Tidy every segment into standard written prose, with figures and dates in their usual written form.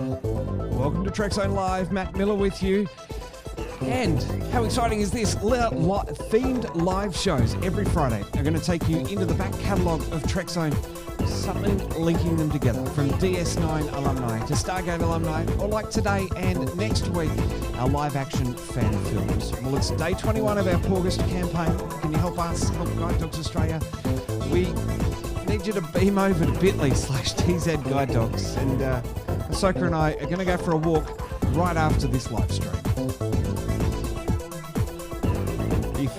Welcome to Trekzone Live, Matt Miller with you. And how exciting is this? Themed live shows every Friday are going to take you into the back catalogue of Trekzone, something linking them together, from DS9 alumni to Stargate alumni, or like today and next week, our live action fan films. Well, it's day 21 of our August campaign. Can you help us, help Guide Dogs Australia? We need you to beam over to bit.ly/TZ Guide Dogs, and Ahsoka and I are going to go for a walk right after this live stream. If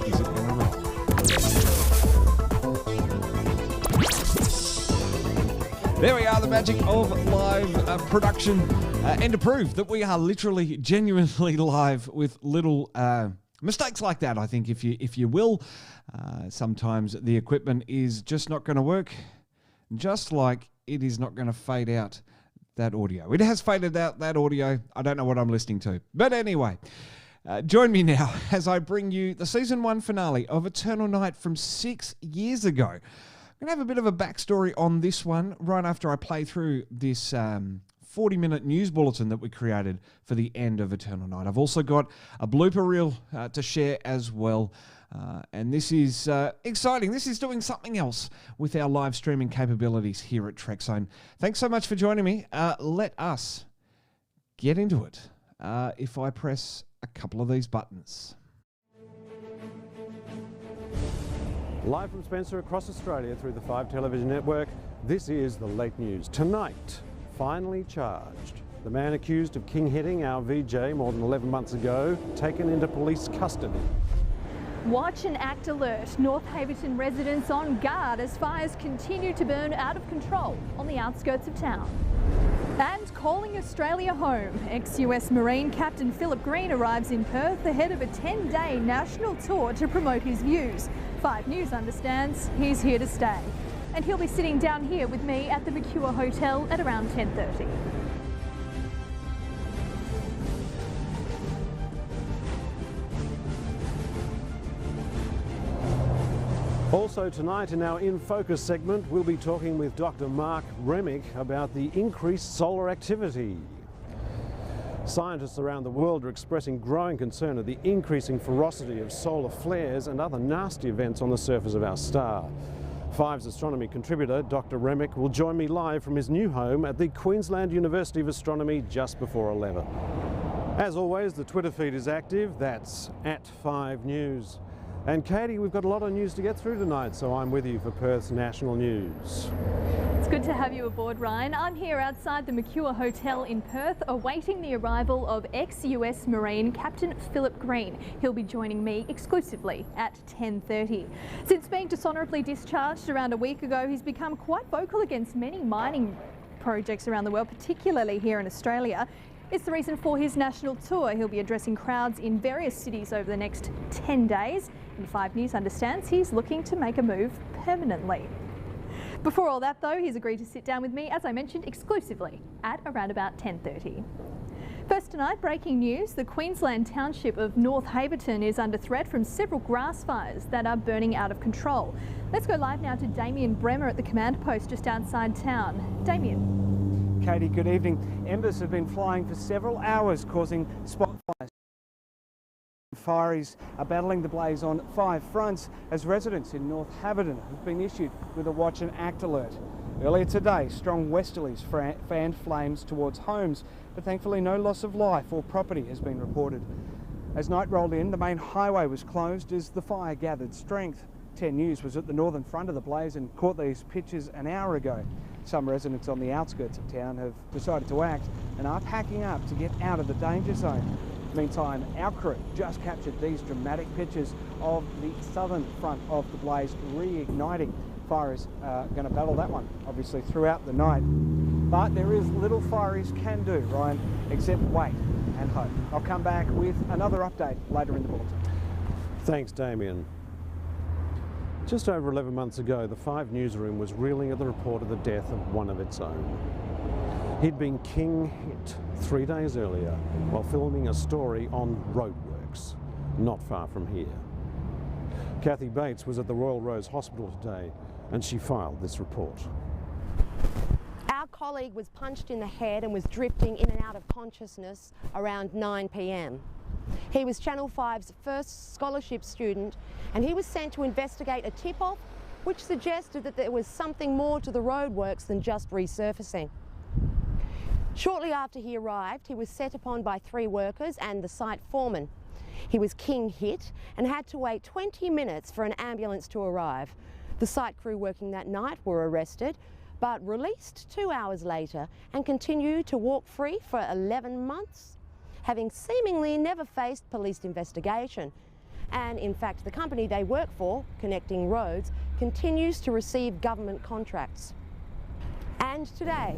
is it going to roll? There we are, the magic of live production, and to prove that we are literally, genuinely live with little mistakes like that. I think if you will, sometimes the equipment is just not going to work, just like it is not going to fade out that audio. It has faded out that audio. I don't know what I'm listening to. But anyway, join me now as I bring you the Season 1 finale of Eternal Night from 6 years ago. I'm going to have a bit of a backstory on this one right after I play through this 40-minute news bulletin that we created for the end of Eternal Night. I've also got a blooper reel to share as well. And this is exciting. This is doing something else with our live streaming capabilities here at Trekzone. Thanks so much for joining me. Let us get into it if I press a couple of these buttons. Live from Spencer across Australia through the 5 television network, this is the late news. Tonight, finally charged. The man accused of king-hitting our VJ more than 11 months ago, taken into police custody. Watch and act alert. North Haverton residents on guard as fires continue to burn out of control on the outskirts of town. And calling Australia home, ex-US Marine Captain Philip Green arrives in Perth ahead of a 10-day national tour to promote his views. 5 News understands he's here to stay. And he'll be sitting down here with me at the Mercure Hotel at around 10:30. Also tonight in our In Focus segment, we'll be talking with Dr. Mark Remick about the increased solar activity. Scientists around the world are expressing growing concern at the increasing ferocity of solar flares and other nasty events on the surface of our star. 5's astronomy contributor, Dr. Remick, will join me live from his new home at the Queensland University of Astronomy just before 11. As always, the Twitter feed is active. That's @5News. And Katie, we've got a lot of news to get through tonight, so I'm with you for Perth's national news. It's good to have you aboard, Ryan. I'm here outside the Mercure Hotel in Perth, awaiting the arrival of ex-US Marine Captain Philip Green. He'll be joining me exclusively at 10:30. Since being dishonourably discharged around a week ago, he's become quite vocal against many mining projects around the world, particularly here in Australia. It's the reason for his national tour. He'll be addressing crowds in various cities over the next 10 days. And 5 News understands he's looking to make a move permanently. Before all that though, he's agreed to sit down with me, as I mentioned, exclusively at around about 10:30. First tonight, breaking news, the Queensland township of North Haverton is under threat from several grass fires that are burning out of control. Let's go live now to Damien Bremer at the command post just outside town. Damien. Katie, good evening. Embers have been flying for several hours, causing spot fires. Fireys are battling the blaze on 5 fronts as residents in North Haverton have been issued with a watch and act alert. Earlier today, strong westerlies fanned flames towards homes, but thankfully no loss of life or property has been reported. As night rolled in, the main highway was closed as the fire gathered strength. 10 News was at the northern front of the blaze and caught these pictures an hour ago. Some residents on the outskirts of town have decided to act and are packing up to get out of the danger zone. Meantime, our crew just captured these dramatic pictures of the southern front of the blaze reigniting. Fire is going to battle that one, obviously, throughout the night. But there is little fireys can do, Ryan, except wait and hope. I'll come back with another update later in the bulletin. Thanks, Damien. Just over 11 months ago, the 5 newsroom was reeling at the report of the death of one of its own. He'd been king-hit 3 days earlier while filming a story on roadworks, not far from here. Kathy Bates was at the Royal Rose Hospital today and she filed this report. Our colleague was punched in the head and was drifting in and out of consciousness around 9 p.m. He was Channel 5's first scholarship student, and he was sent to investigate a tip-off which suggested that there was something more to the roadworks than just resurfacing. Shortly after he arrived, he was set upon by 3 workers and the site foreman. He was king hit and had to wait 20 minutes for an ambulance to arrive. The site crew working that night were arrested, but released 2 hours later and continued to walk free for 11 months, having seemingly never faced police investigation. And in fact, the company they work for, Connecting Roads, continues to receive government contracts. And today,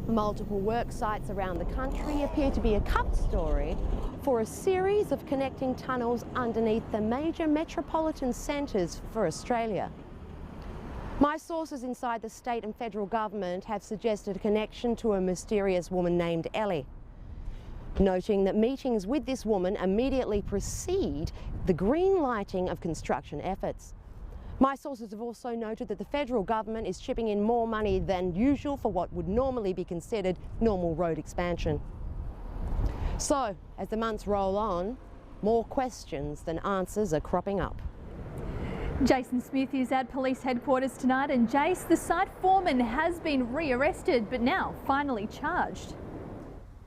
multiple work sites around the country appear to be a cover story for a series of connecting tunnels underneath the major metropolitan centres for Australia. My sources inside the state and federal government have suggested a connection to a mysterious woman named Ellie, noting that meetings with this woman immediately precede the green lighting of construction efforts. My sources have also noted that the federal government is chipping in more money than usual for what would normally be considered normal road expansion. So, as the months roll on, more questions than answers are cropping up. Jason Smith is at police headquarters tonight, and Jace, the site foreman has been rearrested but now finally charged.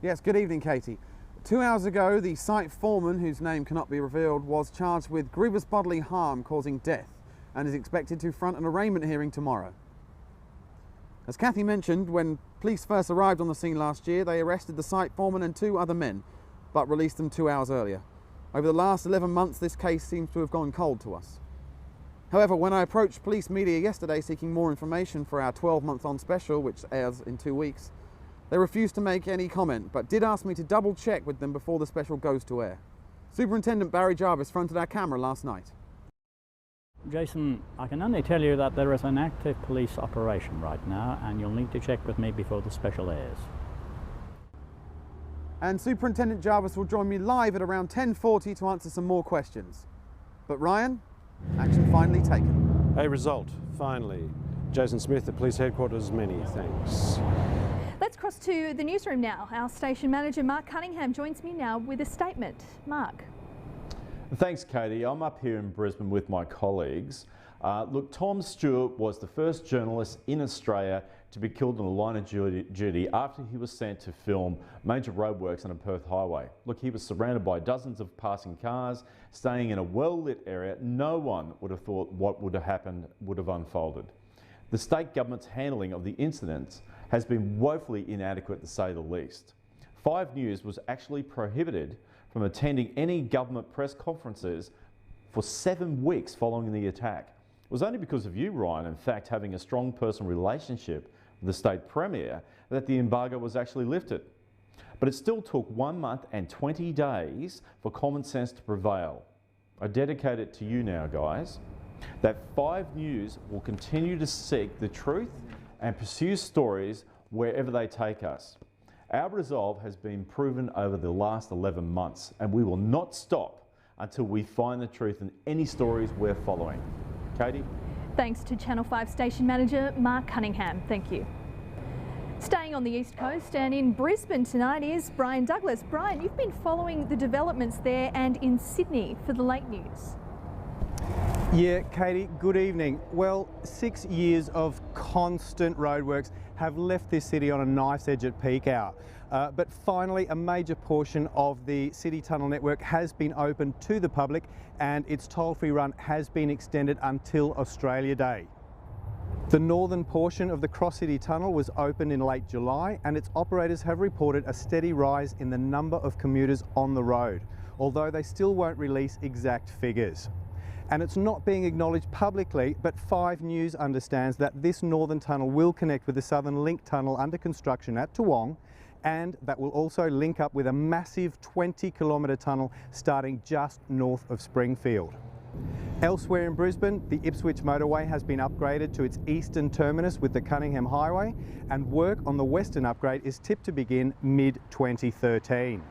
Yes, good evening, Katie. 2 hours ago, the site foreman, whose name cannot be revealed, was charged with grievous bodily harm causing death and is expected to front an arraignment hearing tomorrow. As Kathy mentioned, when police first arrived on the scene last year, they arrested the site foreman and 2 other men, but released them 2 hours earlier. Over the last 11 months, this case seems to have gone cold to us. However, when I approached police media yesterday seeking more information for our 12-month-on special, which airs in 2 weeks, they refused to make any comment, but did ask me to double check with them before the special goes to air. Superintendent Barry Jarvis fronted our camera last night. Jason, I can only tell you that there is an active police operation right now, and you'll need to check with me before the special airs. And Superintendent Jarvis will join me live at around 10:40 to answer some more questions. But Ryan, action finally taken. A result, finally. Jason Smith at police headquarters, many thanks. Let's cross to the newsroom now. Our station manager Mark Cunningham joins me now with a statement. Mark. Thanks, Katie. I'm up here in Brisbane with my colleagues. Look, Tom Stewart was the first journalist in Australia to be killed on the line of duty after he was sent to film major roadworks on a Perth highway. Look, he was surrounded by dozens of passing cars, staying in a well-lit area. No one would have thought what would have happened would have unfolded. The state government's handling of the incident has been woefully inadequate, to say the least. 5 News was actually prohibited from attending any government press conferences for 7 weeks following the attack. It was only because of you, Ryan, in fact, having a strong personal relationship with the state premier, that the embargo was actually lifted. But it still took 1 month and 20 days for common sense to prevail. I dedicate it to you now, guys, that 5 News will continue to seek the truth and pursue stories wherever they take us. Our resolve has been proven over the last 11 months, and we will not stop until we find the truth in any stories we're following. Katie? Thanks to Channel 5 station manager Mark Cunningham. Thank you. Staying on the East Coast and in Brisbane tonight is Brian Douglas. Brian, you've been following the developments there and in Sydney for the late news. Yeah, Katie, good evening. Well, 6 years of constant roadworks have left this city on a knife's edge at peak hour. But finally, a major portion of the city tunnel network has been opened to the public, and its toll-free run has been extended until Australia Day. The northern portion of the Cross-City Tunnel was opened in late July, and its operators have reported a steady rise in the number of commuters on the road, although they still won't release exact figures. And it's not being acknowledged publicly, but 5 News understands that this northern tunnel will connect with the Southern Link tunnel under construction at Toowong, and that will also link up with a massive 20-kilometre tunnel starting just north of Springfield. Elsewhere in Brisbane, the Ipswich motorway has been upgraded to its eastern terminus with the Cunningham Highway, and work on the western upgrade is tipped to begin mid-2013.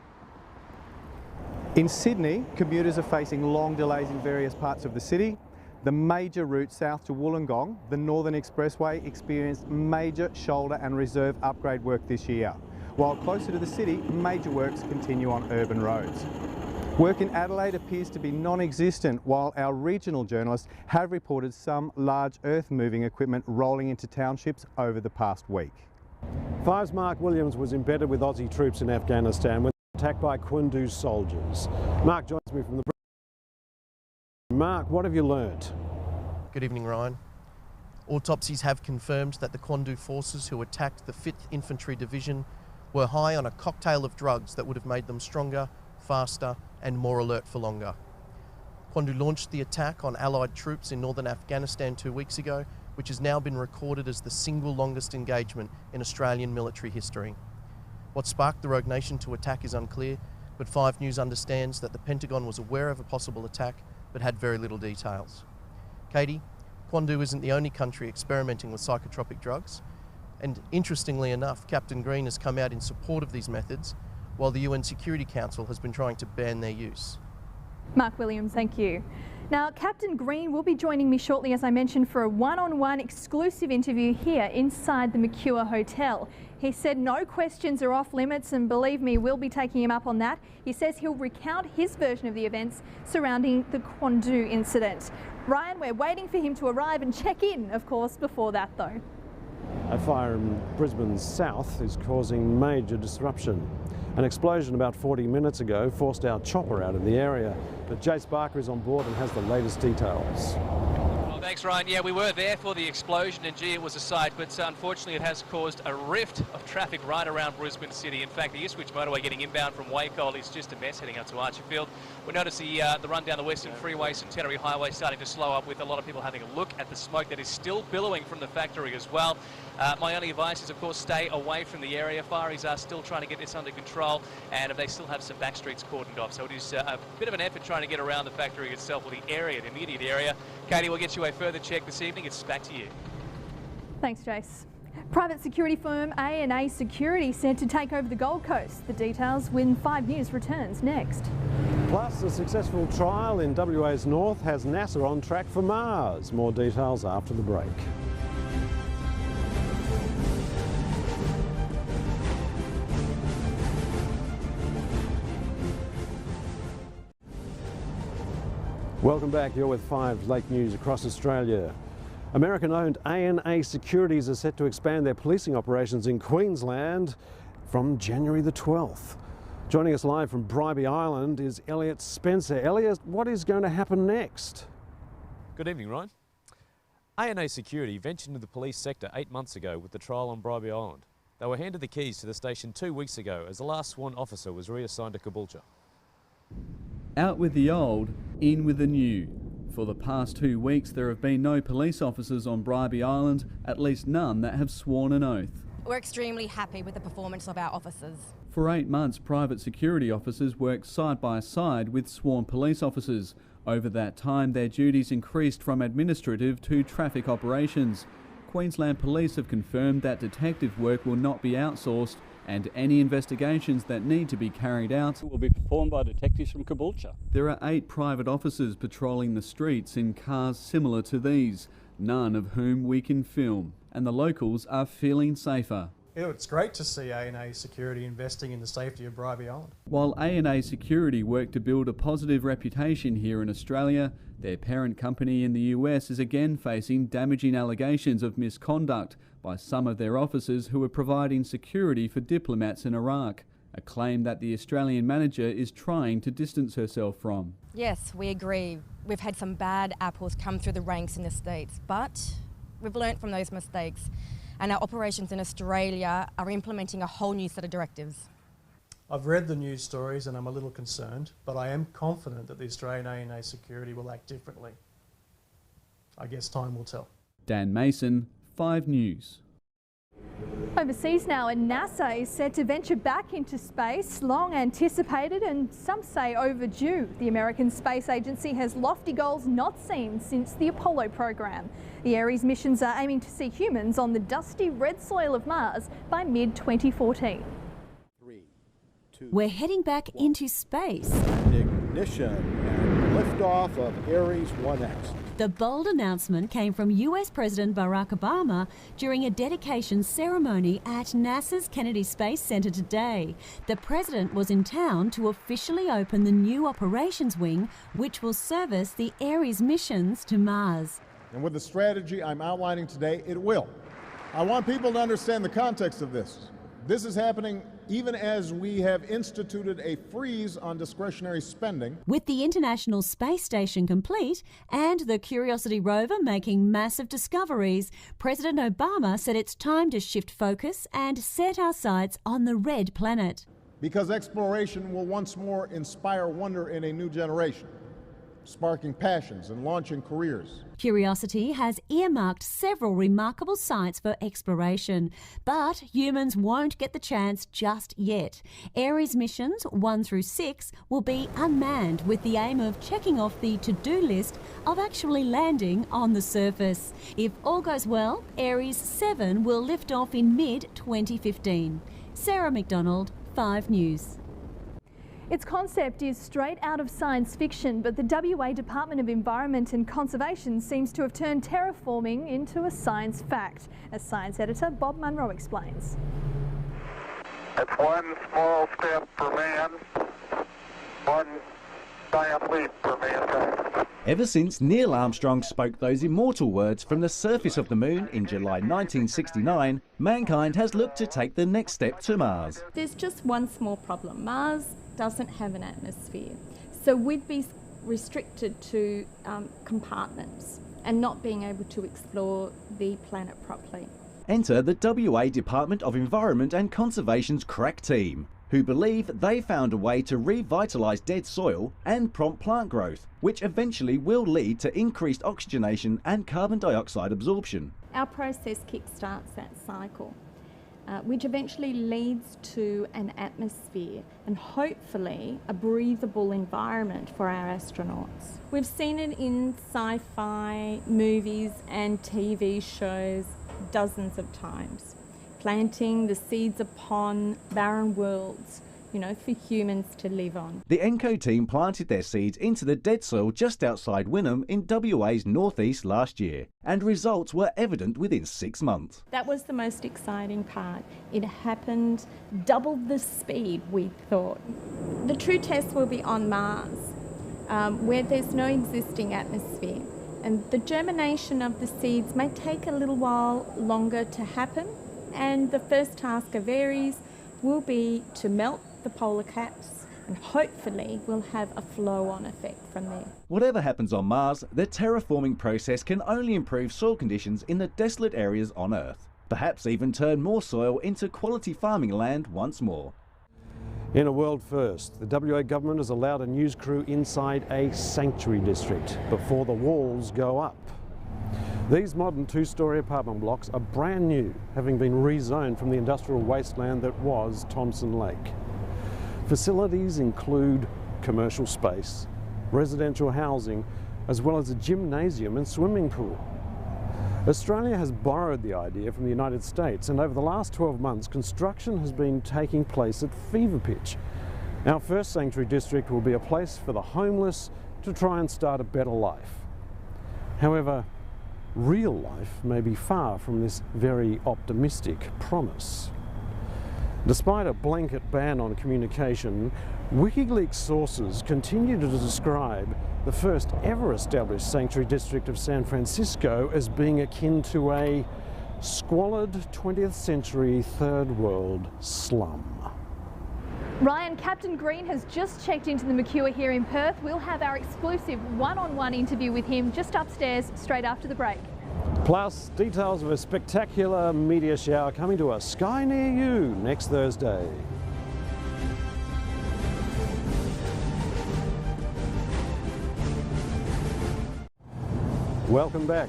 In Sydney, commuters are facing long delays in various parts of the city. The major route south to Wollongong, the Northern Expressway, experienced major shoulder and reserve upgrade work this year, while closer to the city, major works continue on urban roads. Work in Adelaide appears to be non-existent, while our regional journalists have reported some large earth-moving equipment rolling into townships over the past week. 5's Mark Williams was embedded with Aussie troops in Afghanistan when attacked by Kundu soldiers. Mark joins me from the... Mark, what have you learnt? Good evening, Ryan. Autopsies have confirmed that the Kundu forces who attacked the 5th Infantry Division were high on a cocktail of drugs that would have made them stronger, faster and more alert for longer. Kundu launched the attack on Allied troops in northern Afghanistan 2 weeks ago, which has now been recorded as the single longest engagement in Australian military history. What sparked the rogue nation to attack is unclear, but 5 News understands that the Pentagon was aware of a possible attack but had very little details. Katie, Kundu isn't the only country experimenting with psychotropic drugs, and interestingly enough, Captain Green has come out in support of these methods, while the UN Security Council has been trying to ban their use. Mark Williams, thank you. Now, Captain Green will be joining me shortly, as I mentioned, for a one-on-one exclusive interview here inside the Mercure Hotel. He said no questions are off limits, and believe me, we'll be taking him up on that. He says he'll recount his version of the events surrounding the Kundu incident. Ryan, we're waiting for him to arrive and check in, of course, before that though. A fire in Brisbane's south is causing major disruption. An explosion about 40 minutes ago forced our chopper out of the area, but Jace Barker is on board and has the latest details. Well, thanks, Ryan. Yeah, we were there for the explosion, and gee, it was a sight, but unfortunately it has caused a rift of traffic right around Brisbane City. In fact, the Ipswich motorway getting inbound from Wacol is just a mess heading up to Archerfield. We notice the run down the Western Freeway, Centenary Highway starting to slow up, with a lot of people having a look at the smoke that is still billowing from the factory as well. My only advice is, of course, stay away from the area. Fireys are still trying to get this under control, and they still have some back streets cordoned off. So it is a bit of an effort trying to get around the factory itself, or the area, the immediate area. Katie, we'll get you a further check this evening. It's back to you. Thanks, Jace. Private security firm A&A Security said to take over the Gold Coast. The details when 5 News returns next. Plus, a successful trial in WA's north has NASA on track for Mars. More details after the break. Welcome back. You're with 5 Lake News across Australia. American-owned A&A Securities are set to expand their policing operations in Queensland from January the 12th. Joining us live from Bribie Island is Elliot Spencer. Elliot, what is going to happen next? Good evening, Ryan. A&A Security ventured into the police sector 8 months ago with the trial on Bribie Island. They were handed the keys to the station 2 weeks ago as the last sworn officer was reassigned to Caboolture. Out with the old, in with the new. For the past 2 weeks there have been no police officers on Bribie Island, at least none that have sworn an oath. We're extremely happy with the performance of our officers. For 8 months, private security officers worked side by side with sworn police officers. Over that time, their duties increased from administrative to traffic operations. Queensland Police have confirmed that detective work will not be outsourced, and any investigations that need to be carried out will be performed by detectives from Caboolture. There are 8 private officers patrolling the streets in cars similar to these, none of whom we can film, and the locals are feeling safer. It's great to see A&A Security investing in the safety of Bribie Island. While A&A Security work to build a positive reputation here in Australia, their parent company in the US is again facing damaging allegations of misconduct by some of their officers who are providing security for diplomats in Iraq, a claim that the Australian manager is trying to distance herself from. Yes, we agree. We've had some bad apples come through the ranks in the States, but we've learnt from those mistakes, and our operations in Australia are implementing a whole new set of directives. I've read the news stories and I'm a little concerned, but I am confident that the Australian A&A Security will act differently. I guess time will tell. Dan Mason, 5 News. Overseas now, and NASA is set to venture back into space, long anticipated and some say overdue. The American Space Agency has lofty goals not seen since the Apollo program. The Ares missions are aiming to see humans on the dusty red soil of Mars by mid-2014. We're heading back into space. Ignition and liftoff of Ares 1X. The bold announcement came from US President Barack Obama during a dedication ceremony at NASA's Kennedy Space Center today. The president was in town to officially open the new operations wing, which will service the Ares missions to Mars. And with the strategy I'm outlining today, it will. I want people to understand the context of this. This is happening even as we have instituted a freeze on discretionary spending. With the International Space Station complete and the Curiosity rover making massive discoveries, President Obama said it's time to shift focus and set our sights on the red planet. Because exploration will once more inspire wonder in a new generation, sparking passions and launching careers. Curiosity has earmarked several remarkable sites for exploration, but humans won't get the chance just yet. Ares missions 1 through 6 will be unmanned with the aim of checking off the to-do list of actually landing on the surface. If all goes well, Ares 7 will lift off in mid-2015. Sarah McDonald, 5 News. Its concept is straight out of science fiction, but the WA Department of Environment and Conservation seems to have turned terraforming into a science fact, as science editor Bob Munro explains. It's one small step for man, one giant leap for mankind. Ever since Neil Armstrong spoke those immortal words from the surface of the moon in July 1969, mankind has looked to take the next step to Mars. There's just one small problem. Mars doesn't have an atmosphere, so we'd be restricted to compartments and not being able to explore the planet properly. Enter the WA Department of Environment and Conservation's crack team, who believe they found a way to revitalise dead soil and prompt plant growth, which eventually will lead to increased oxygenation and carbon dioxide absorption. Our process kickstarts that cycle, which eventually leads to an atmosphere and hopefully a breathable environment for our astronauts. We've seen it in sci-fi movies and TV shows dozens of times, planting the seeds upon barren worlds, for humans to live on. The ENCO team planted their seeds into the dead soil just outside Wynnum in WA's northeast last year, and results were evident within 6 months. That was the most exciting part. It happened double the speed we thought. The true test will be on Mars, where there's no existing atmosphere, and the germination of the seeds may take a little while longer to happen, and the first task of Ares will be to melt the polar caps, and hopefully we'll have a flow-on effect from there. Whatever happens on Mars, the terraforming process can only improve soil conditions in the desolate areas on Earth, perhaps even turn more soil into quality farming land once more. In a world first, the WA government has allowed a news crew inside a sanctuary district before the walls go up. These modern 2-storey apartment blocks are brand new, having been rezoned from the industrial wasteland that was Thomson Lake. Facilities include commercial space, residential housing, as well as a gymnasium and swimming pool. Australia has borrowed the idea from the United States, and over the last 12 months, construction has been taking place at fever pitch. Our first sanctuary district will be a place for the homeless to try and start a better life. However, real life may be far from this very optimistic promise. Despite a blanket ban on communication, WikiLeaks sources continue to describe the first ever established sanctuary district of San Francisco as being akin to a squalid 20th century third world slum. Ryan, Captain Green has just checked into the Mercure here in Perth. We'll have our exclusive one-on-one interview with him just upstairs straight after the break. Plus, details of a spectacular meteor shower coming to a sky near you next Thursday. Welcome back.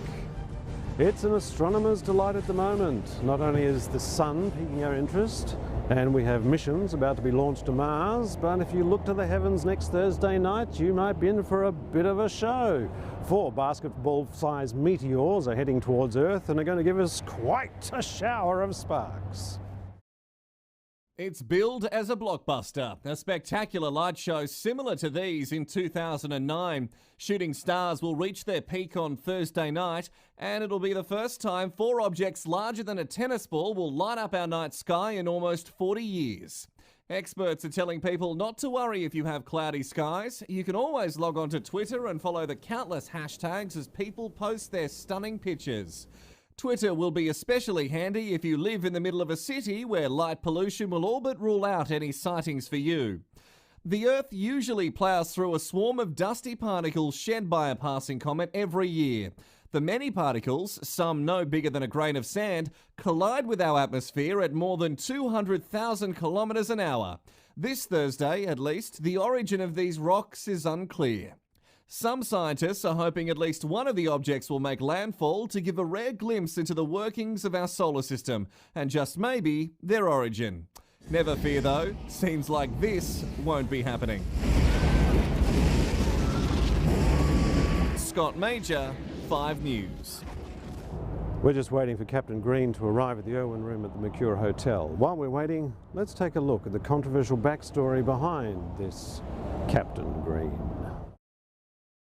It's an astronomer's delight at the moment. Not only is the sun piquing our interest, and we have missions about to be launched to Mars, but if you look to the heavens next Thursday night, you might be in for a bit of a show. 4 basketball-sized meteors are heading towards Earth and are going to give us quite a shower of sparks. It's billed as a blockbuster, a spectacular light show similar to these in 2009. Shooting stars will reach their peak on Thursday night, and it'll be the first time 4 objects larger than a tennis ball will light up our night sky in almost 40 years. Experts are telling people not to worry if you have cloudy skies. You can always log on to Twitter and follow the countless hashtags as people post their stunning pictures. Twitter will be especially handy if you live in the middle of a city where light pollution will all but rule out any sightings for you. The Earth usually ploughs through a swarm of dusty particles shed by a passing comet every year. The many particles, some no bigger than a grain of sand, collide with our atmosphere at more than 200,000 kilometres an hour. This Thursday, at least, the origin of these rocks is unclear. Some scientists are hoping at least one of the objects will make landfall to give a rare glimpse into the workings of our solar system, and just maybe their origin. Never fear though, seems like this won't be happening. Scott Major, 5 News. We're just waiting for Captain Green to arrive at the Irwin Room at the Mercure Hotel. While we're waiting, let's take a look at the controversial backstory behind this Captain Green.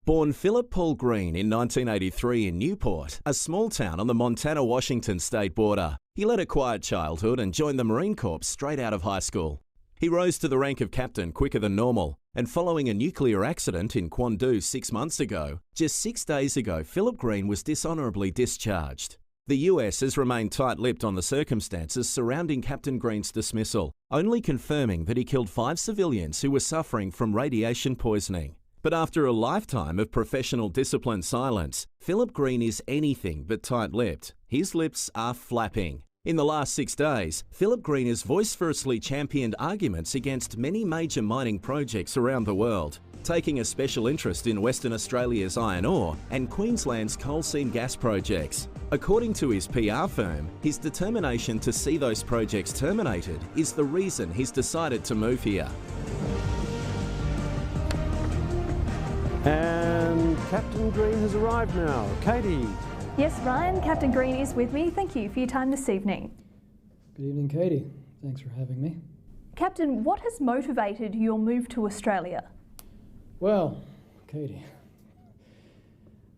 Born Philip Paul Green in 1983 in Newport, a small town on the Montana-Washington state border, he led a quiet childhood and joined the Marine Corps straight out of high school. He rose to the rank of captain quicker than normal, and following a nuclear accident in Quandu 6 months ago, just 6 days ago, Philip Green was dishonourably discharged. The US has remained tight-lipped on the circumstances surrounding Captain Green's dismissal, only confirming that he killed 5 civilians who were suffering from radiation poisoning. But after a lifetime of professional disciplined silence, Philip Green is anything but tight-lipped. His lips are flapping. In the last 6 days, Philip Green has vociferously championed arguments against many major mining projects around the world, taking a special interest in Western Australia's iron ore and Queensland's coal seam gas projects. According to his PR firm, his determination to see those projects terminated is the reason he's decided to move here. And Captain Green has arrived now. Katie. Yes, Ryan, Captain Green is with me. Thank you for your time this evening. Good evening, Katie. Thanks for having me. Captain, what has motivated your move to Australia? Well, Katie,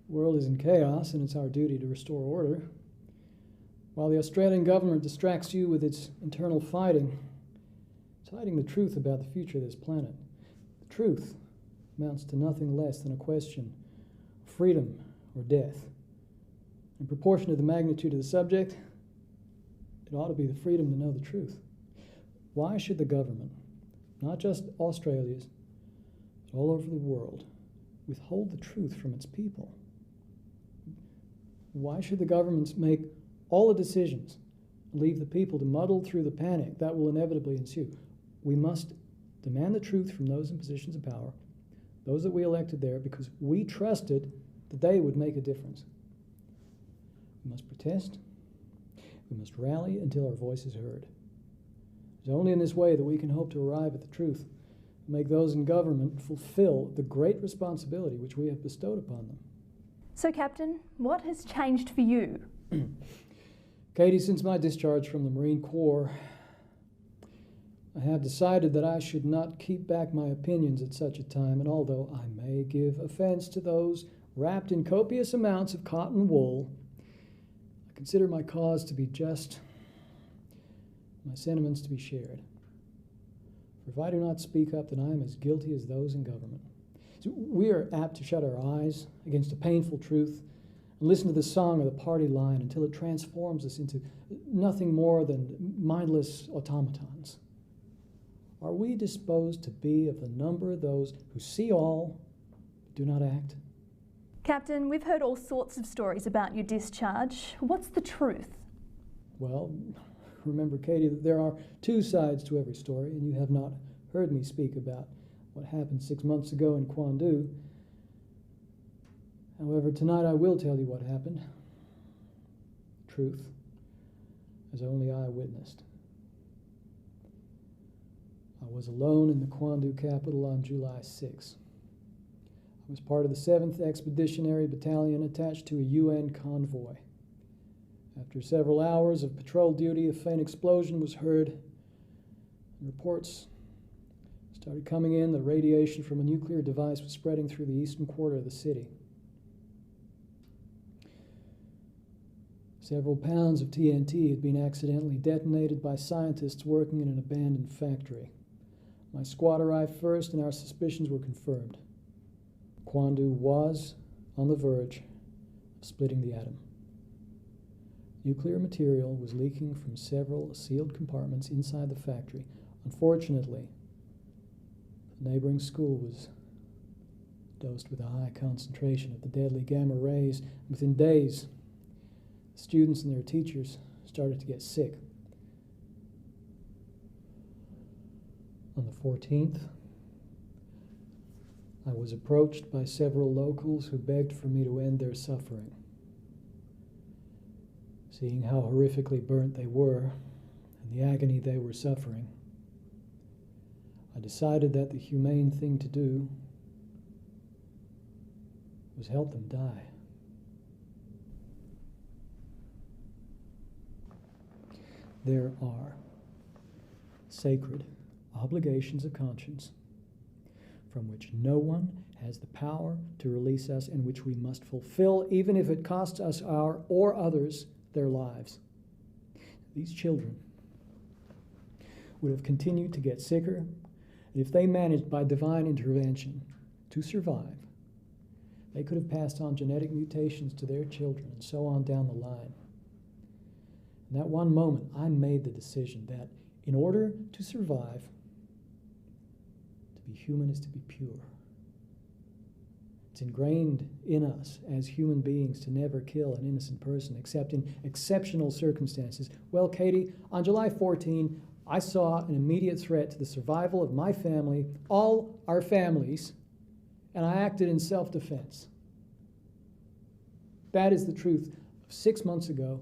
the world is in chaos and it's our duty to restore order. While the Australian government distracts you with its internal fighting, it's hiding the truth about the future of this planet. The truth amounts to nothing less than a question of freedom or death. In proportion to the magnitude of the subject, it ought to be the freedom to know the truth. Why should the government, not just Australia's, but all over the world, withhold the truth from its people? Why should the governments make all the decisions and leave the people to muddle through the panic that will inevitably ensue? We must demand the truth from those in positions of power, those that we elected there, because we trusted that they would make a difference. We must protest. We must rally until our voice is heard. It's only in this way that we can hope to arrive at the truth and make those in government fulfill the great responsibility which we have bestowed upon them. So, Captain, what has changed for you? Katie, since my discharge from the Marine Corps, I have decided that I should not keep back my opinions at such a time, and although I may give offense to those wrapped in copious amounts of cotton wool, I consider my cause to be just, my sentiments to be shared. For if I do not speak up, then I am as guilty as those in government. So we are apt to shut our eyes against a painful truth and listen to the song of the party line until it transforms us into nothing more than mindless automatons. Are we disposed to be of the number of those who see all, but do not act? Captain, we've heard all sorts of stories about your discharge. What's the truth? Well, remember, Katie, that there are 2 sides to every story, and you have not heard me speak about what happened 6 months ago in Quandu. However, tonight I will tell you what happened. Truth, as only I witnessed. I was alone in the Quandu capital on July 6. I was part of the 7th Expeditionary Battalion attached to a UN convoy. After several hours of patrol duty, a faint explosion was heard, Reports started coming in that radiation from a nuclear device was spreading through the eastern quarter of the city. Several pounds of TNT had been accidentally detonated by scientists working in an abandoned factory. My squad arrived first, and our suspicions were confirmed. Quandu was on the verge of splitting the atom. Nuclear material was leaking from several sealed compartments inside the factory. Unfortunately, the neighboring school was dosed with a high concentration of the deadly gamma rays. Within days, the students and their teachers started to get sick. On the 14th, I was approached by several locals who begged for me to end their suffering. Seeing how horrifically burnt they were and the agony they were suffering, I decided that the humane thing to do was help them die. There are sacred obligations of conscience from which no one has the power to release us and which we must fulfill, even if it costs us our or others their lives. These children would have continued to get sicker, and if they managed by divine intervention to survive, they could have passed on genetic mutations to their children and so on down the line. In that one moment, I made the decision that in order to survive, to be human is to be pure. It's ingrained in us as human beings to never kill an innocent person except in exceptional circumstances. Well, Katie, on July 14, I saw an immediate threat to the survival of my family, all our families, and I acted in self-defense. That is the truth of 6 months ago.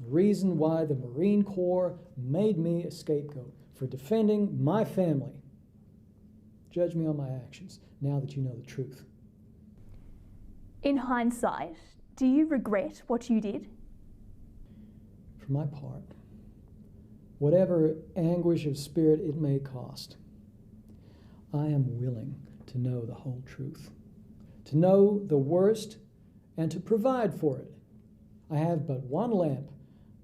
The reason why the Marine Corps made me a scapegoat for defending my family. Judge me on my actions now that you know the truth. In hindsight, do you regret what you did? For my part, whatever anguish of spirit it may cost, I am willing to know the whole truth, to know the worst and to provide for it. I have but one lamp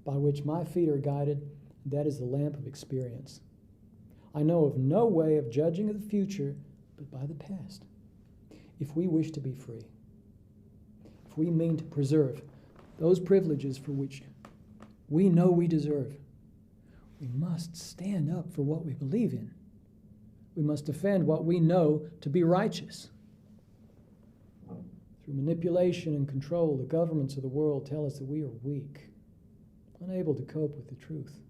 by which my feet are guided, and that is the lamp of experience. I know of no way of judging of the future but by the past. If we wish to be free, if we mean to preserve those privileges for which we know we deserve, we must stand up for what we believe in. We must defend what we know to be righteous. Through manipulation and control, the governments of the world tell us that we are weak, unable to cope with the truth.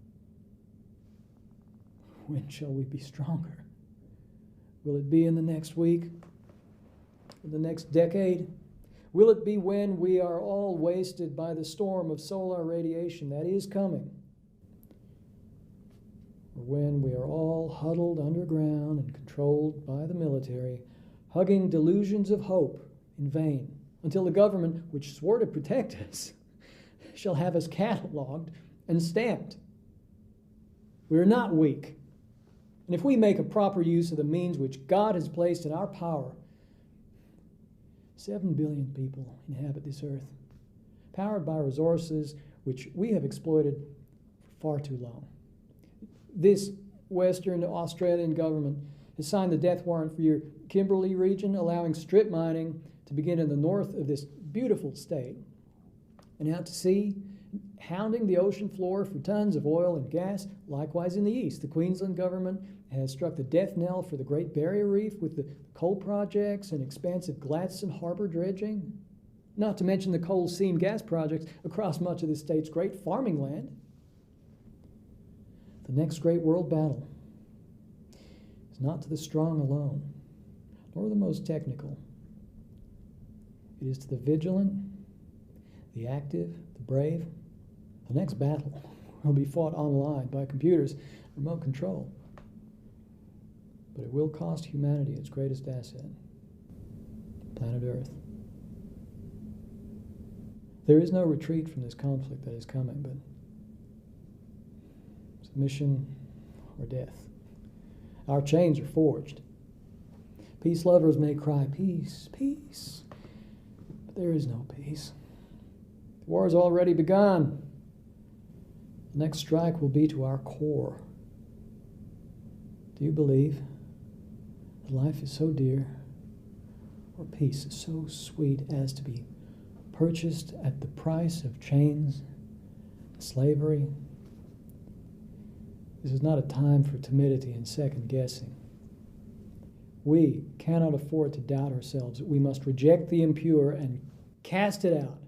When shall we be stronger? Will it be in the next week? In the next decade? Will it be when we are all wasted by the storm of solar radiation that is coming? Or when we are all huddled underground and controlled by the military, hugging delusions of hope in vain, until the government, which swore to protect us, shall have us catalogued and stamped? We are not weak. And if we make a proper use of the means which God has placed in our power, 7 billion people inhabit this earth, powered by resources which we have exploited for far too long. This Western Australian government has signed the death warrant for your Kimberley region, allowing strip mining to begin in the north of this beautiful state and out to sea, hounding the ocean floor for tons of oil and gas. Likewise in the east, the Queensland government has struck the death knell for the Great Barrier Reef with the coal projects and expansive Gladstone Harbour dredging, not to mention the coal seam gas projects across much of the state's great farming land. The next great world battle is not to the strong alone, nor the most technical. It is to the vigilant, the active, the brave. The next battle will be fought online by computers, remote control. But it will cost humanity its greatest asset, planet Earth. There is no retreat from this conflict that is coming, but submission or death. Our chains are forged. Peace lovers may cry, peace, peace, but there is no peace. The war has already begun. The next strike will be to our core. Do you believe that life is so dear, or peace is so sweet as to be purchased at the price of chains and slavery? This is not a time for timidity and second guessing. We cannot afford to doubt ourselves. We must reject the impure and cast it out.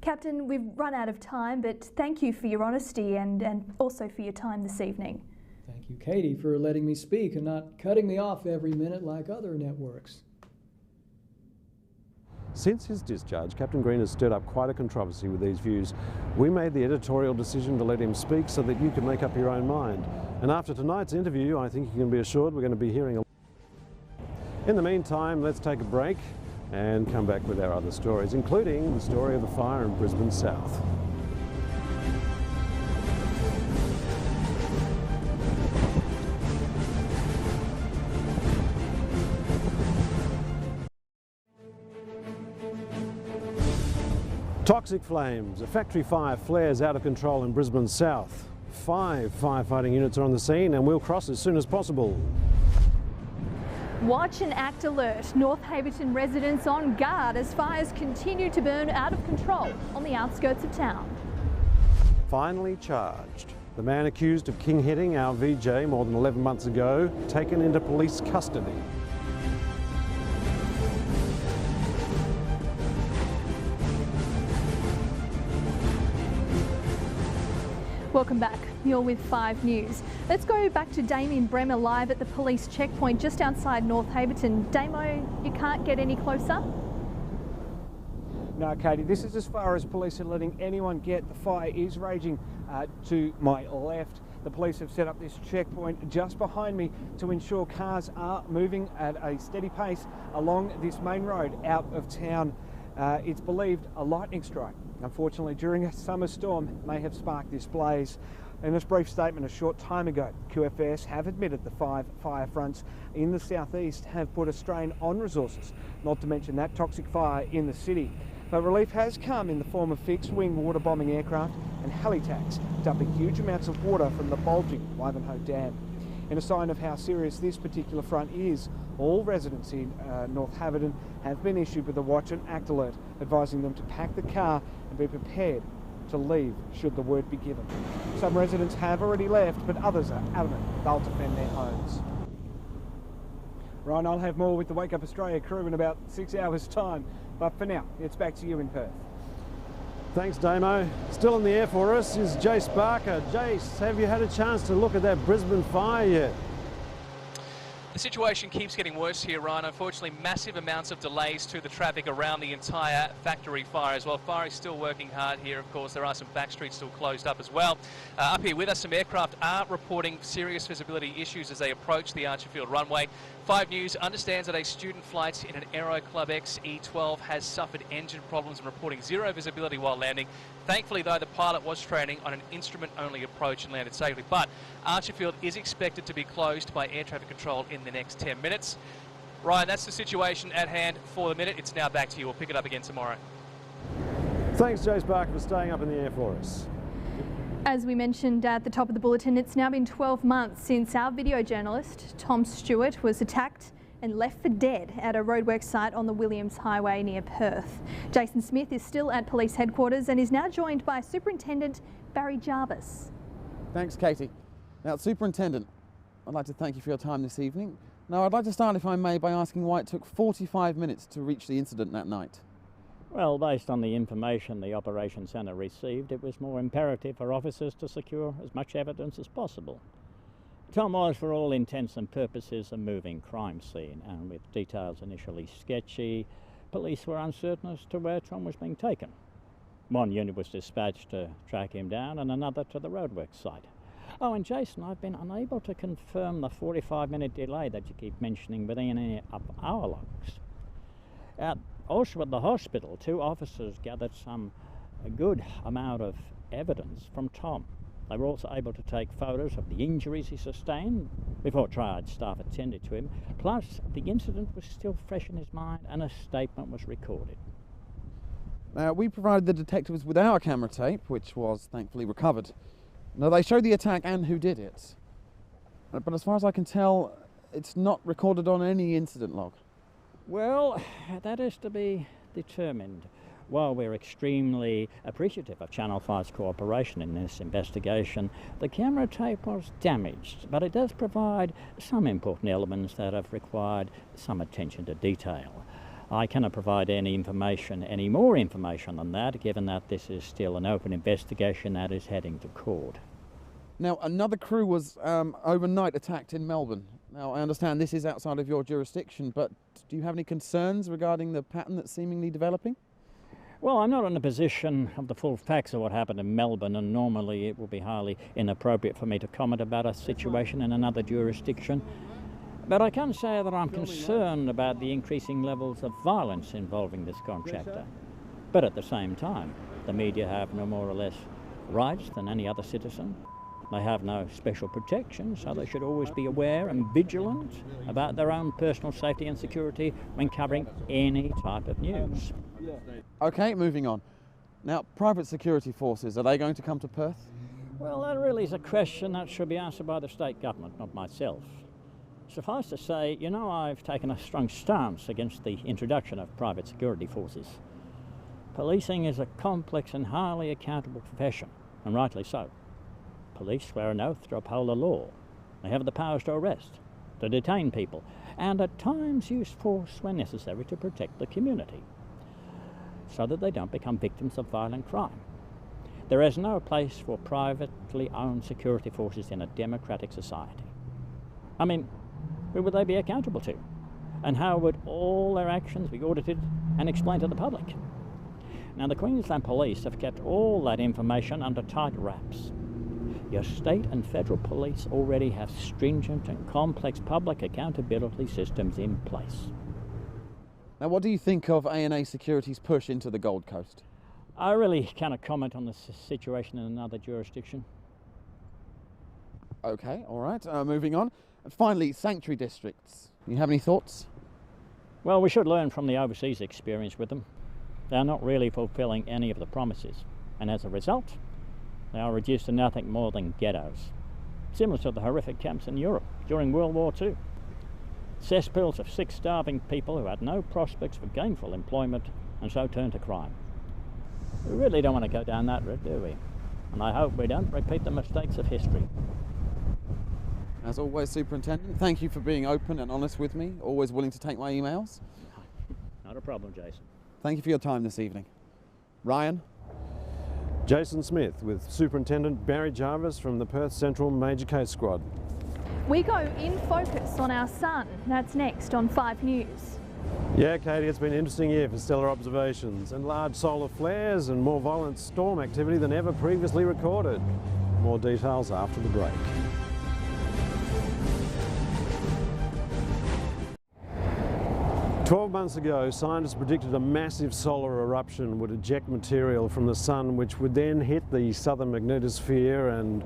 Captain, we've run out of time, but thank you for your honesty and also for your time this evening. Thank you, Katie, for letting me speak and not cutting me off every minute like other networks. Since his discharge, Captain Green has stirred up quite a controversy with these views. We made the editorial decision to let him speak so that you could make up your own mind. And after tonight's interview, I think you can be assured we're going to be hearing a lot. In the meantime, let's take a break and come back with our other stories, including the story of the fire in Brisbane South. Toxic flames. A factory fire flares out of control in Brisbane South. 5 firefighting units are on the scene and will cross as soon as possible. Watch and act alert. North Haverton residents on guard as fires continue to burn out of control on the outskirts of town. Finally charged. The man accused of king-hitting our VJ more than 11 months ago, taken into police custody. Welcome back. You're with 5 News. Let's go back to Damien Bremer live at the police checkpoint just outside North Haverton. Damo, you can't get any closer? No, Katie, this is as far as police are letting anyone get. The fire is raging to my left. The police have set up this checkpoint just behind me to ensure cars are moving at a steady pace along this main road out of town. It's believed a lightning strike, unfortunately, during a summer storm may have sparked this blaze. In this brief statement a short time ago, QFS have admitted the 5 fire fronts in the southeast have put a strain on resources, not to mention that toxic fire in the city. But relief has come in the form of fixed-wing water bombing aircraft and helitax, dumping huge amounts of water from the bulging Ivanhoe Dam. In a sign of how serious this particular front is, all residents in North Haverton have been issued with a watch and act alert, advising them to pack the car and be prepared to leave should the word be given. Some residents have already left, but others are adamant they'll defend their homes. Ryan, I'll have more with the Wake Up Australia crew in about 6 hours' time, but for now, it's back to you in Perth. Thanks, Damo. Still in the air for us is Jace Barker. Jace, have you had a chance to look at that Brisbane fire yet? The situation keeps getting worse here, Ryan. Unfortunately, massive amounts of delays to the traffic around the entire factory fire as well. Fire is still working hard here. Of course, there are some back streets still closed up as well. Up here with us, some aircraft are reporting serious visibility issues as they approach the Archerfield runway. 5 News understands that a student flight in an Aero Club X E12 has suffered engine problems and reporting zero visibility while landing. Thankfully, though, the pilot was training on an instrument-only approach and landed safely. But Archerfield is expected to be closed by air traffic control in the next 10 minutes. Ryan, that's the situation at hand for the minute. It's now back to you. We'll pick it up again tomorrow. Thanks, Jace Barker, for staying up in the air for us. As we mentioned at the top of the bulletin, it's now been 12 months since our video journalist, Tom Stewart, was attacked and left for dead at a roadworks site on the Williams Highway near Perth. Jason Smith is still at police headquarters and is now joined by Superintendent Barry Jarvis. Thanks, Katie. Now, Superintendent, I'd like to thank you for your time this evening. Now, I'd like to start, if I may, by asking why it took 45 minutes to reach the incident that night. Well, based on the information the Operations Centre received, it was more imperative for officers to secure as much evidence as possible. Tom was, for all intents and purposes, a moving crime scene, and with details initially sketchy, police were uncertain as to where Tom was being taken. One unit was dispatched to track him down and another to the roadworks site. Oh, and Jason, I've been unable to confirm the 45-minute delay that you keep mentioning within any of our logs. Also at the hospital, 2 officers gathered a good amount of evidence from Tom. They were also able to take photos of the injuries he sustained before triage staff attended to him. Plus, the incident was still fresh in his mind and a statement was recorded. Now, we provided the detectives with our camera tape, which was thankfully recovered. Now, they showed the attack and who did it. But as far as I can tell, it's not recorded on any incident log. Well, that is to be determined. While we're extremely appreciative of Channel 5's cooperation in this investigation, the camera tape was damaged, but it does provide some important elements that have required some attention to detail. I cannot provide any more information than that, given that this is still an open investigation that is heading to court. Now, another crew was overnight attacked in Melbourne. Now, I understand this is outside of your jurisdiction, but do you have any concerns regarding the pattern that's seemingly developing? Well, I'm not in a position of the full facts of what happened in Melbourne, and normally it would be highly inappropriate for me to comment about a situation in another jurisdiction. But I can say that I'm concerned about the increasing levels of violence involving this contractor. But at the same time, the media have no more or less rights than any other citizen. They have no special protection, so they should always be aware and vigilant about their own personal safety and security when covering any type of news. Okay, moving on. Now, private security forces, are they going to come to Perth? Well, that really is a question that should be answered by the state government, not myself. Suffice to say, you know, I've taken a strong stance against the introduction of private security forces. Policing is a complex and highly accountable profession, and rightly so. Police swear an oath to uphold the law. They have the powers to arrest, to detain people, and at times use force when necessary to protect the community, so that they don't become victims of violent crime. There is no place for privately owned security forces in a democratic society. I mean, who would they be accountable to? And how would all their actions be audited and explained to the public? Now, the Queensland Police have kept all that information under tight wraps. Your state and federal police already have stringent and complex public accountability systems in place. Now, what do you think of ANA Security's push into the Gold Coast? I really cannot comment on the situation in another jurisdiction. Okay, all right, moving on. And finally, sanctuary districts. You have any thoughts? Well, we should learn from the overseas experience with them. They are not really fulfilling any of the promises, and as a result, they are reduced to nothing more than ghettos, similar to the horrific camps in Europe during World War II. Cesspools of sick, starving people who had no prospects for gainful employment and so turned to crime. We really don't want to go down that route, do we? And I hope we don't repeat the mistakes of history. As always, Superintendent, thank you for being open and honest with me, always willing to take my emails. Not a problem, Jason. Thank you for your time this evening. Ryan? Jason Smith with Superintendent Barry Jarvis from the Perth Central Major Case Squad. We go in focus on our sun. That's next on 5 News. Yeah, Katie, it's been an interesting year for stellar observations and large solar flares and more violent storm activity than ever previously recorded. More details after the break. "12 months ago, scientists predicted a massive solar eruption would eject material from the sun, which would then hit the southern magnetosphere and,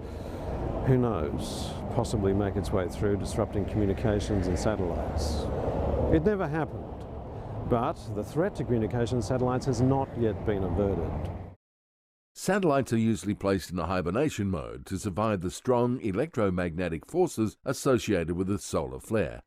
who knows, possibly make its way through, disrupting communications and satellites. It never happened, but the threat to communication satellites has not yet been averted. Satellites are usually placed in a hibernation mode to survive the strong electromagnetic forces associated with a solar flare.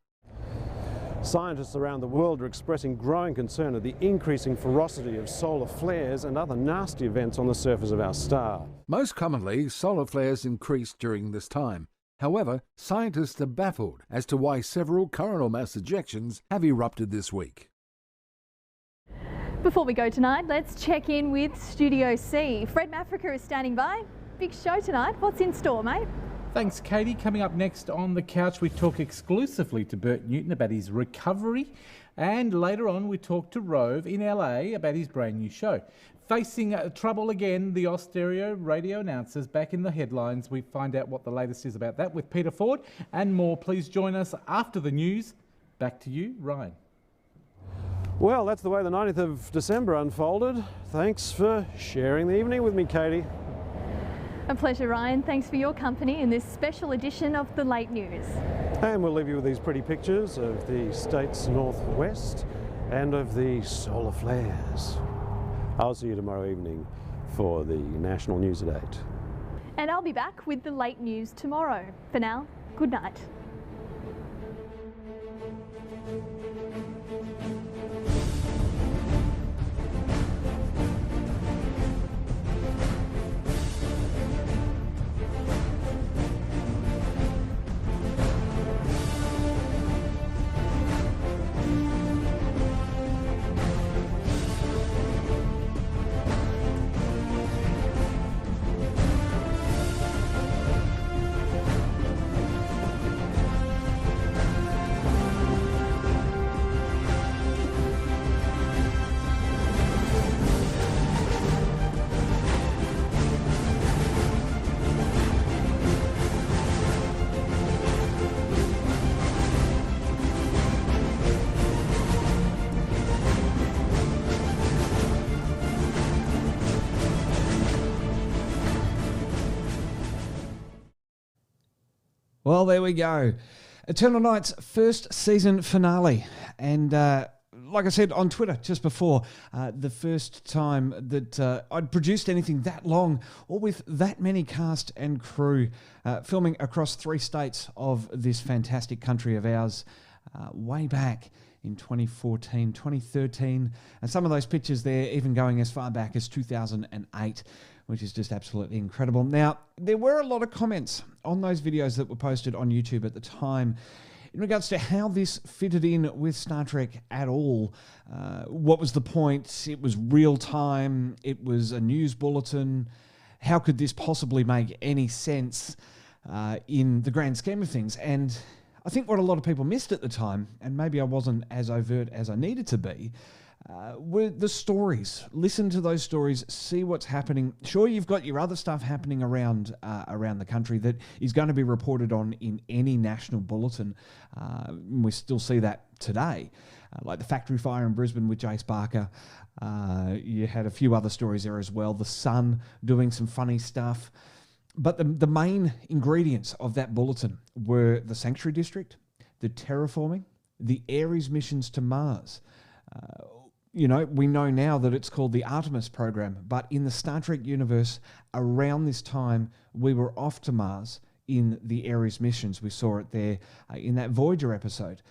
Scientists around the world are expressing growing concern at the increasing ferocity of solar flares and other nasty events on the surface of our star. Most commonly, solar flares increase during this time. However, scientists are baffled as to why several coronal mass ejections have erupted this week. Before we go tonight, let's check in with Studio C. Fred Mafrica is standing by. Big show tonight. What's in store, mate? Thanks, Katie. Coming up next on The Couch, we talk exclusively to Bert Newton about his recovery. And later on, we talk to Rove in LA about his brand new show. Facing trouble again, the Austereo radio announcers back in the headlines. We find out what the latest is about that with Peter Ford and more. Please join us after the news. Back to you, Ryan. Well, that's the way the 19th of December unfolded. Thanks for sharing the evening with me, Katie. A pleasure, Ryan. Thanks for your company in this special edition of the Late News. And we'll leave you with these pretty pictures of the state's northwest and of the solar flares. I'll see you tomorrow evening for the National News at 8. And I'll be back with the late news tomorrow. For now, good night. Well, there we go. Eternal Night's first season finale. And like I said on Twitter just before, the first time that I'd produced anything that long or with that many cast and crew filming across 3 states of this fantastic country of ours way back in 2014, 2013. And some of those pictures there even going as far back as 2008. Which is just absolutely incredible. Now, there were a lot of comments on those videos that were posted on YouTube at the time in regards to how this fitted in with Star Trek at all. What was the point? It was real time. It was a news bulletin. How could this possibly make any sense in the grand scheme of things? And I think what a lot of people missed at the time, and maybe I wasn't as overt as I needed to be, were the stories. Listen to those stories, see what's happening. Sure, you've got your other stuff happening around the country that is going to be reported on in any national bulletin. We still see that today, like the factory fire in Brisbane with Jace Barker. You had a few other stories there as well. The Sun doing some funny stuff. But the main ingredients of that bulletin were the Sanctuary District, the terraforming, the Ares missions to Mars. You know, we know now that it's called the Artemis program, but in the Star Trek universe, around this time, we were off to Mars in the Ares missions. We saw it there in that Voyager episode,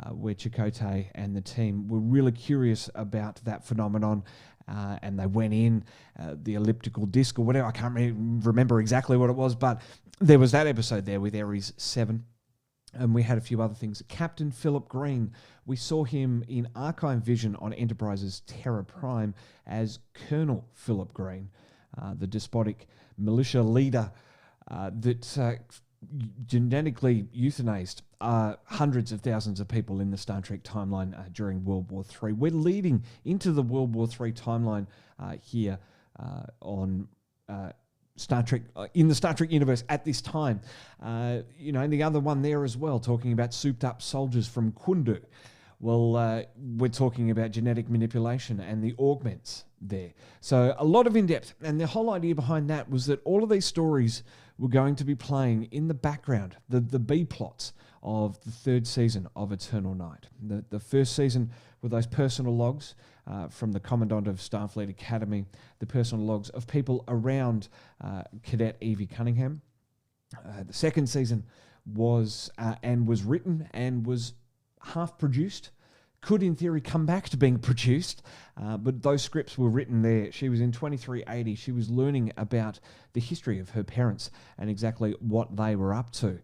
where Chakotay and the team were really curious about that phenomenon, and they went in the elliptical disc or whatever. I can't remember exactly what it was, but there was that episode there with Ares 7. And we had a few other things. Captain Philip Green, we saw him in archive vision on Enterprise's Terra Prime as Colonel Philip Green, the despotic militia leader that genetically euthanized hundreds of thousands of people in the Star Trek timeline during World War III. We're leading into the World War III timeline here on Star Trek, in the Star Trek universe at this time. You know, and the other one there as well, talking about souped up soldiers from Kundu. Well, we're talking about genetic manipulation and the augments there. So a lot of in-depth. And the whole idea behind that was that all of these stories were going to be playing in the background, the B-plots of the 3rd season of Eternal Night. The first season were those personal logs from the Commandant of Starfleet Academy, the personal logs of people around Cadet Evie Cunningham. The 2nd season was written and was half produced, could in theory come back to being produced, but those scripts were written there. She was in 2380. She was learning about the history of her parents and exactly what they were up to.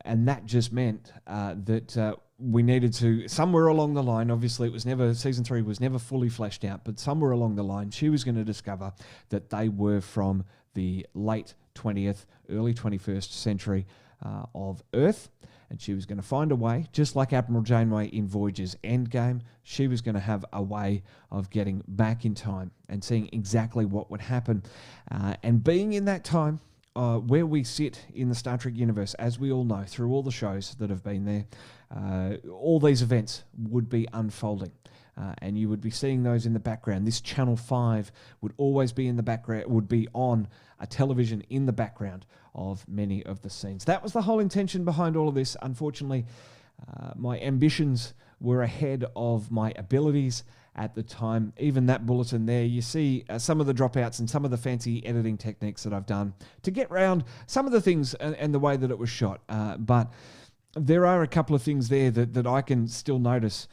And that just meant that we needed to, somewhere along the line, obviously it was never, season 3 was never fully fleshed out, but somewhere along the line she was going to discover that they were from the late 20th, early 21st century of Earth. And she was going to find a way, just like Admiral Janeway in Voyager's Endgame, she was going to have a way of getting back in time and seeing exactly what would happen. And being in that time, where we sit in the Star Trek universe, as we all know, through all the shows that have been there, all these events would be unfolding. And you would be seeing those in the background. This Channel 5 would always be in the background, would be on a television in the background of many of the scenes. That was the whole intention behind all of this. Unfortunately, my ambitions were ahead of my abilities at the time. Even that bulletin there, you see some of the dropouts and some of the fancy editing techniques that I've done to get round some of the things and the way that it was shot. But there are a couple of things there that I can still notice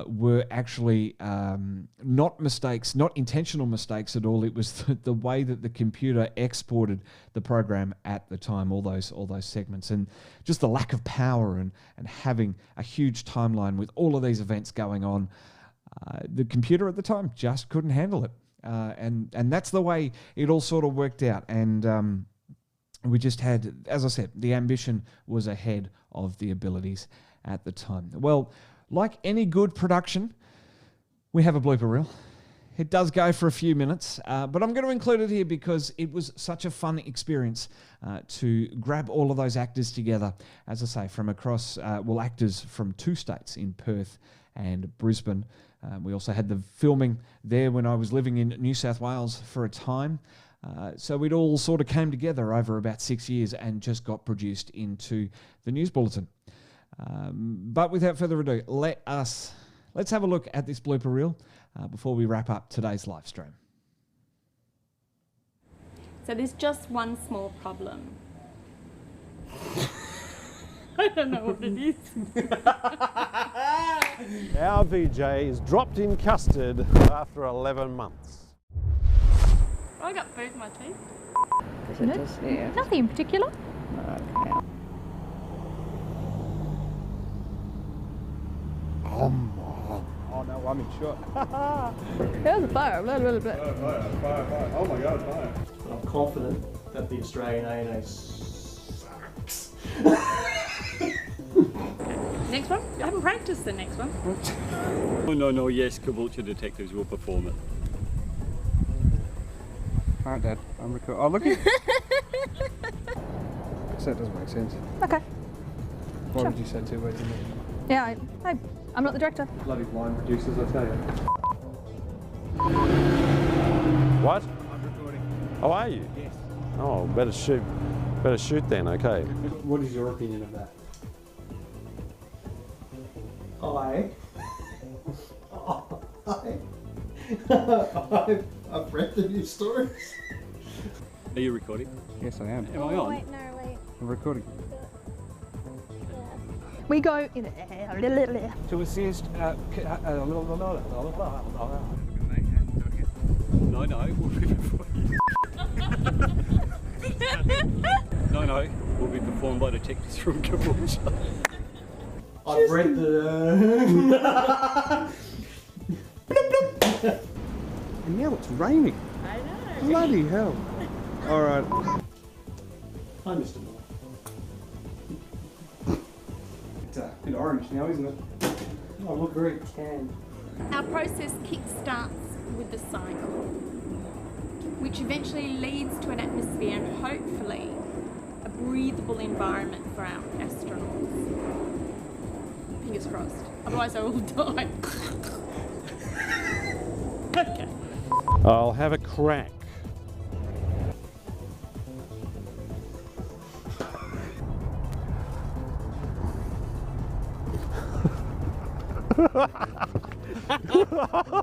were actually not mistakes, not intentional mistakes at all. It was the way that the computer exported the program at the time, all those segments, and just the lack of power and having a huge timeline with all of these events going on. The computer at the time just couldn't handle it, and that's the way it all sort of worked out. And we just had, as I said, the ambition was ahead of the abilities at the time. Well, like any good production, we have a blooper reel. It does go for a few minutes, but I'm going to include it here because it was such a fun experience to grab all of those actors together. As I say, from across, actors from 2 states in Perth and Brisbane. We also had the filming there when I was living in New South Wales for a time. So it all sort of came together over about 6 years and just got produced into the news bulletin. But without further ado, let's have a look at this blooper reel before we wrap up today's live stream. So there's just one small problem. I don't know what it is. Our VJ is dropped in custard after 11 months. I got food in my teeth. Nothing in particular. Oh no, I'm in shock. There's a fire, a little bit. Fire. Oh my god, fire. I'm confident that the Australian ANA sucks. Next one? I haven't practiced the next one. No, yes, Caboolture detectives will perform it. Alright, Dad, I'm recording. Oh, look at So that doesn't make sense. Okay. Why Sure. would you say 2 words in there? Yeah, I'm not the director. Bloody blind producers, I tell you. What? I'm recording. Oh, are you? Yes. Oh, better shoot then, okay. What is your opinion of that? I've read the news stories. Are you recording? Yes, I am. Am I on? Wait. I'm recording. We go in To assist. No, we'll be before you. No, will be performed by detectives from Caboolture. I've read the... And now it's raining. I know. Bloody hell. Alright. Hi, Mr. Moore. It's a bit orange now, isn't it? I look very tan. Our process kick-starts with the cycle, which eventually leads to an atmosphere and hopefully a breathable environment for our astronauts. Fingers crossed. Otherwise I will die. Okay. I'll have a crack.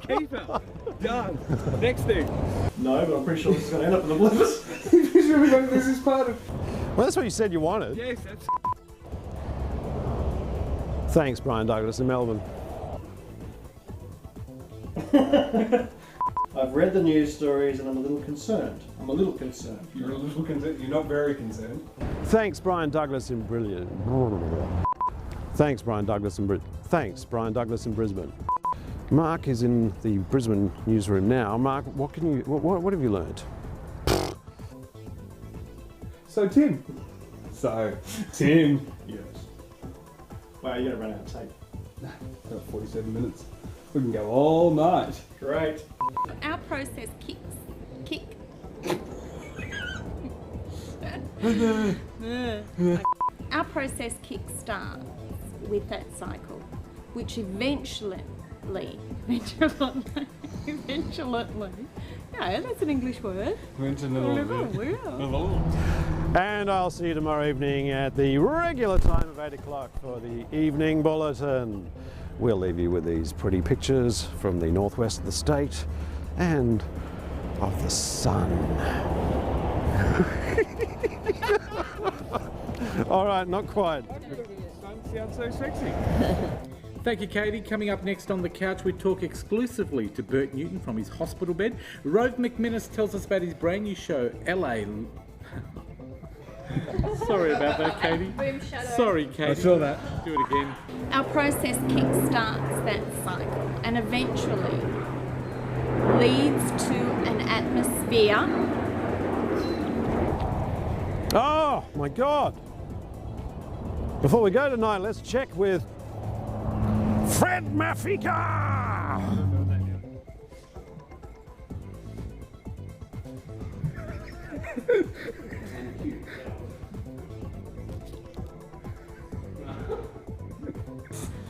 Keeper. Done. Next thing. No, but I'm pretty sure this is going to end up in the blizzard. This is part of... Well, that's what you said you wanted. Yes, that's... Thanks, Brian Douglas in Melbourne. I've read the news stories and I'm a little concerned. You're a little concerned. You're not very concerned. Thanks, Brian Douglas in Brilliant. Thanks, Brian Douglas in Brisbane. Mark is in the Brisbane newsroom now. Mark, what have you learned? So Tim. Yes. Wow, you're going to run out of tape. Got 47 minutes. We can go all night. Great. Our process kick-starts with that cycle, which eventually, yeah, that's an English word. And I'll see you tomorrow evening at the regular time of 8 o'clock for the evening bulletin. We'll leave you with these pretty pictures from the northwest of the state and of the sun. All right, not quite. Sun sounds so sexy. Thank you, Katie. Coming up next on The Couch, we talk exclusively to Bert Newton from his hospital bed. Rove McMinnis tells us about his brand new show, LA. Sorry about that, Katie. Boom, shadow. Sorry, Katie. I saw that. Do it again. Our process kick-starts that cycle and eventually leads to an atmosphere. Oh, my God. Before we go tonight, let's check with Fred Mafika!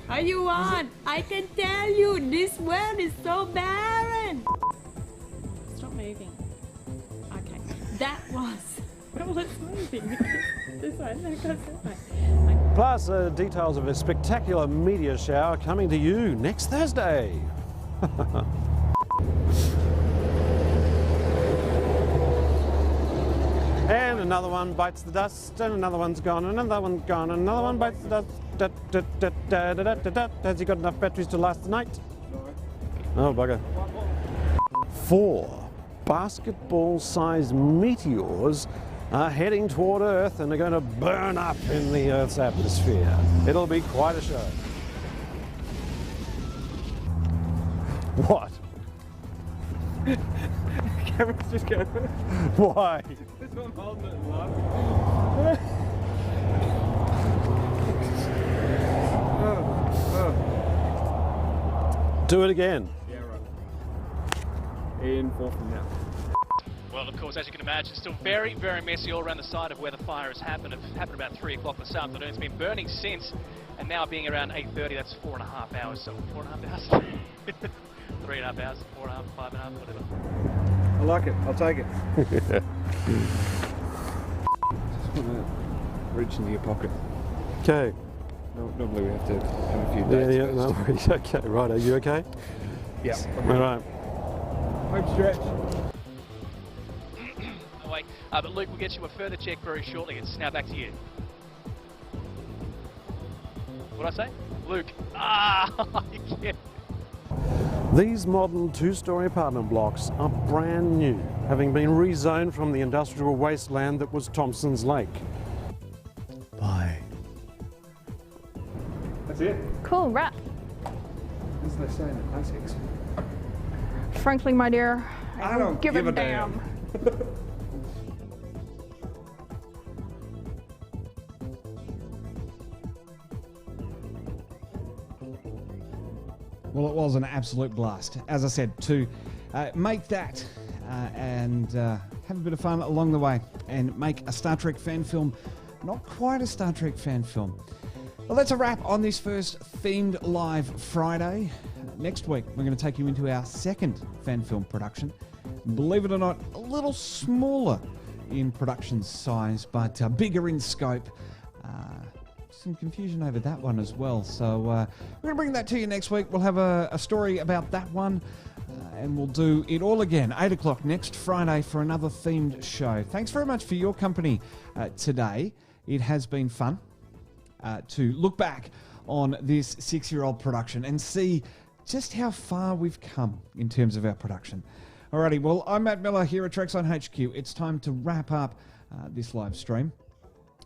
Are you on? I can tell you, this world is so barren. Stop moving. Okay, that was. Well, it's moving. This way, no, it goes that way. Plus, details of a spectacular meteor shower coming to you next Thursday. And another one bites the dust, and another one's gone, and another one's gone, and another one bites the dust. Has he got enough batteries to last the night? No. Oh, bugger. 4 basketball-sized meteors are heading toward Earth and are going to burn up in the Earth's atmosphere. It'll be quite a show. What? Camera's just going. Why? This one holding it and laughing. Do it again. Yeah, right. In 4 from now. Well, of course, as you can imagine, still very, very messy all around the side of where the fire has happened. It happened about 3 o'clock this afternoon. It's been burning since, and now being around 8:30, that's 4.5 hours. So 4.5 hours? 3.5 hours, 4.5, 5.5, whatever. I like it. I'll take it. Just want to reach into your pocket. Okay. Normally we have to have a few dates. Yeah, no worries. Okay, right. Are you okay? Yeah. All right. Home stretch. Away. But Luke, we'll get you a further check very shortly. It's now back to you. What'd I say? Luke. Yeah. These modern 2-story apartment blocks are brand new, having been rezoned from the industrial wasteland that was Thompson's Lake. Bye. That's it. Cool, wrap. As they say in the classics. Frankly, my dear, I don't give a damn. Well, it was an absolute blast. As I said, to make that and have a bit of fun along the way and make a Star Trek fan film, not quite a Star Trek fan film. Well, that's a wrap on this first Themed Live Friday. Next week, we're going to take you into our second fan film production. Believe it or not, a little smaller in production size, but bigger in scope. Some confusion over that one as well. So we're going to bring that to you next week. We'll have a story about that one. And we'll do it all again, 8 o'clock next Friday for another themed show. Thanks very much for your company today. It has been fun to look back on this 6-year-old production and see just how far we've come in terms of our production. Alrighty, well, I'm Matt Miller here at Trekzone HQ. It's time to wrap up this live stream.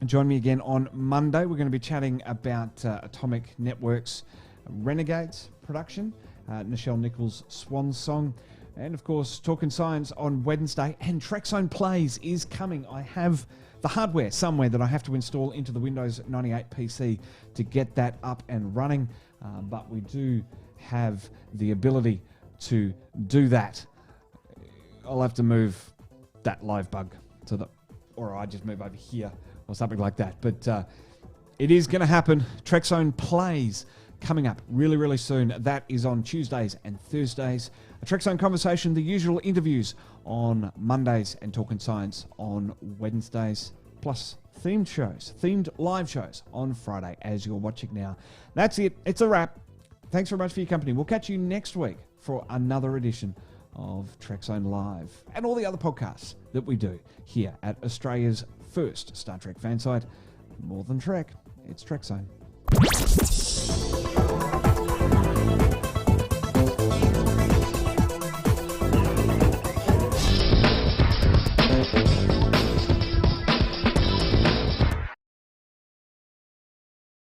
Join me again on Monday. We're going to be chatting about Atomic Network's Renegades production, Nichelle Nichols' Swan Song, and of course Talking Science on Wednesday. And Trekzone Plays is coming. I have the hardware somewhere that I have to install into the Windows 98 PC to get that up and running, but we do have the ability to do that. I'll have to move that live bug to the or I just move over here or something like that. But it is going to happen. Trekzone Plays coming up really, really soon. That is on Tuesdays and Thursdays. A Trekzone Conversation, the usual interviews on Mondays, and Talking Science on Wednesdays, plus themed shows, themed live shows on Friday, as you're watching now. That's it. It's a wrap. Thanks very much for your company. We'll catch you next week for another edition of Trekzone Live and all the other podcasts that we do here at Australia's first Star Trek fan site. More than Trek, it's Trekzone.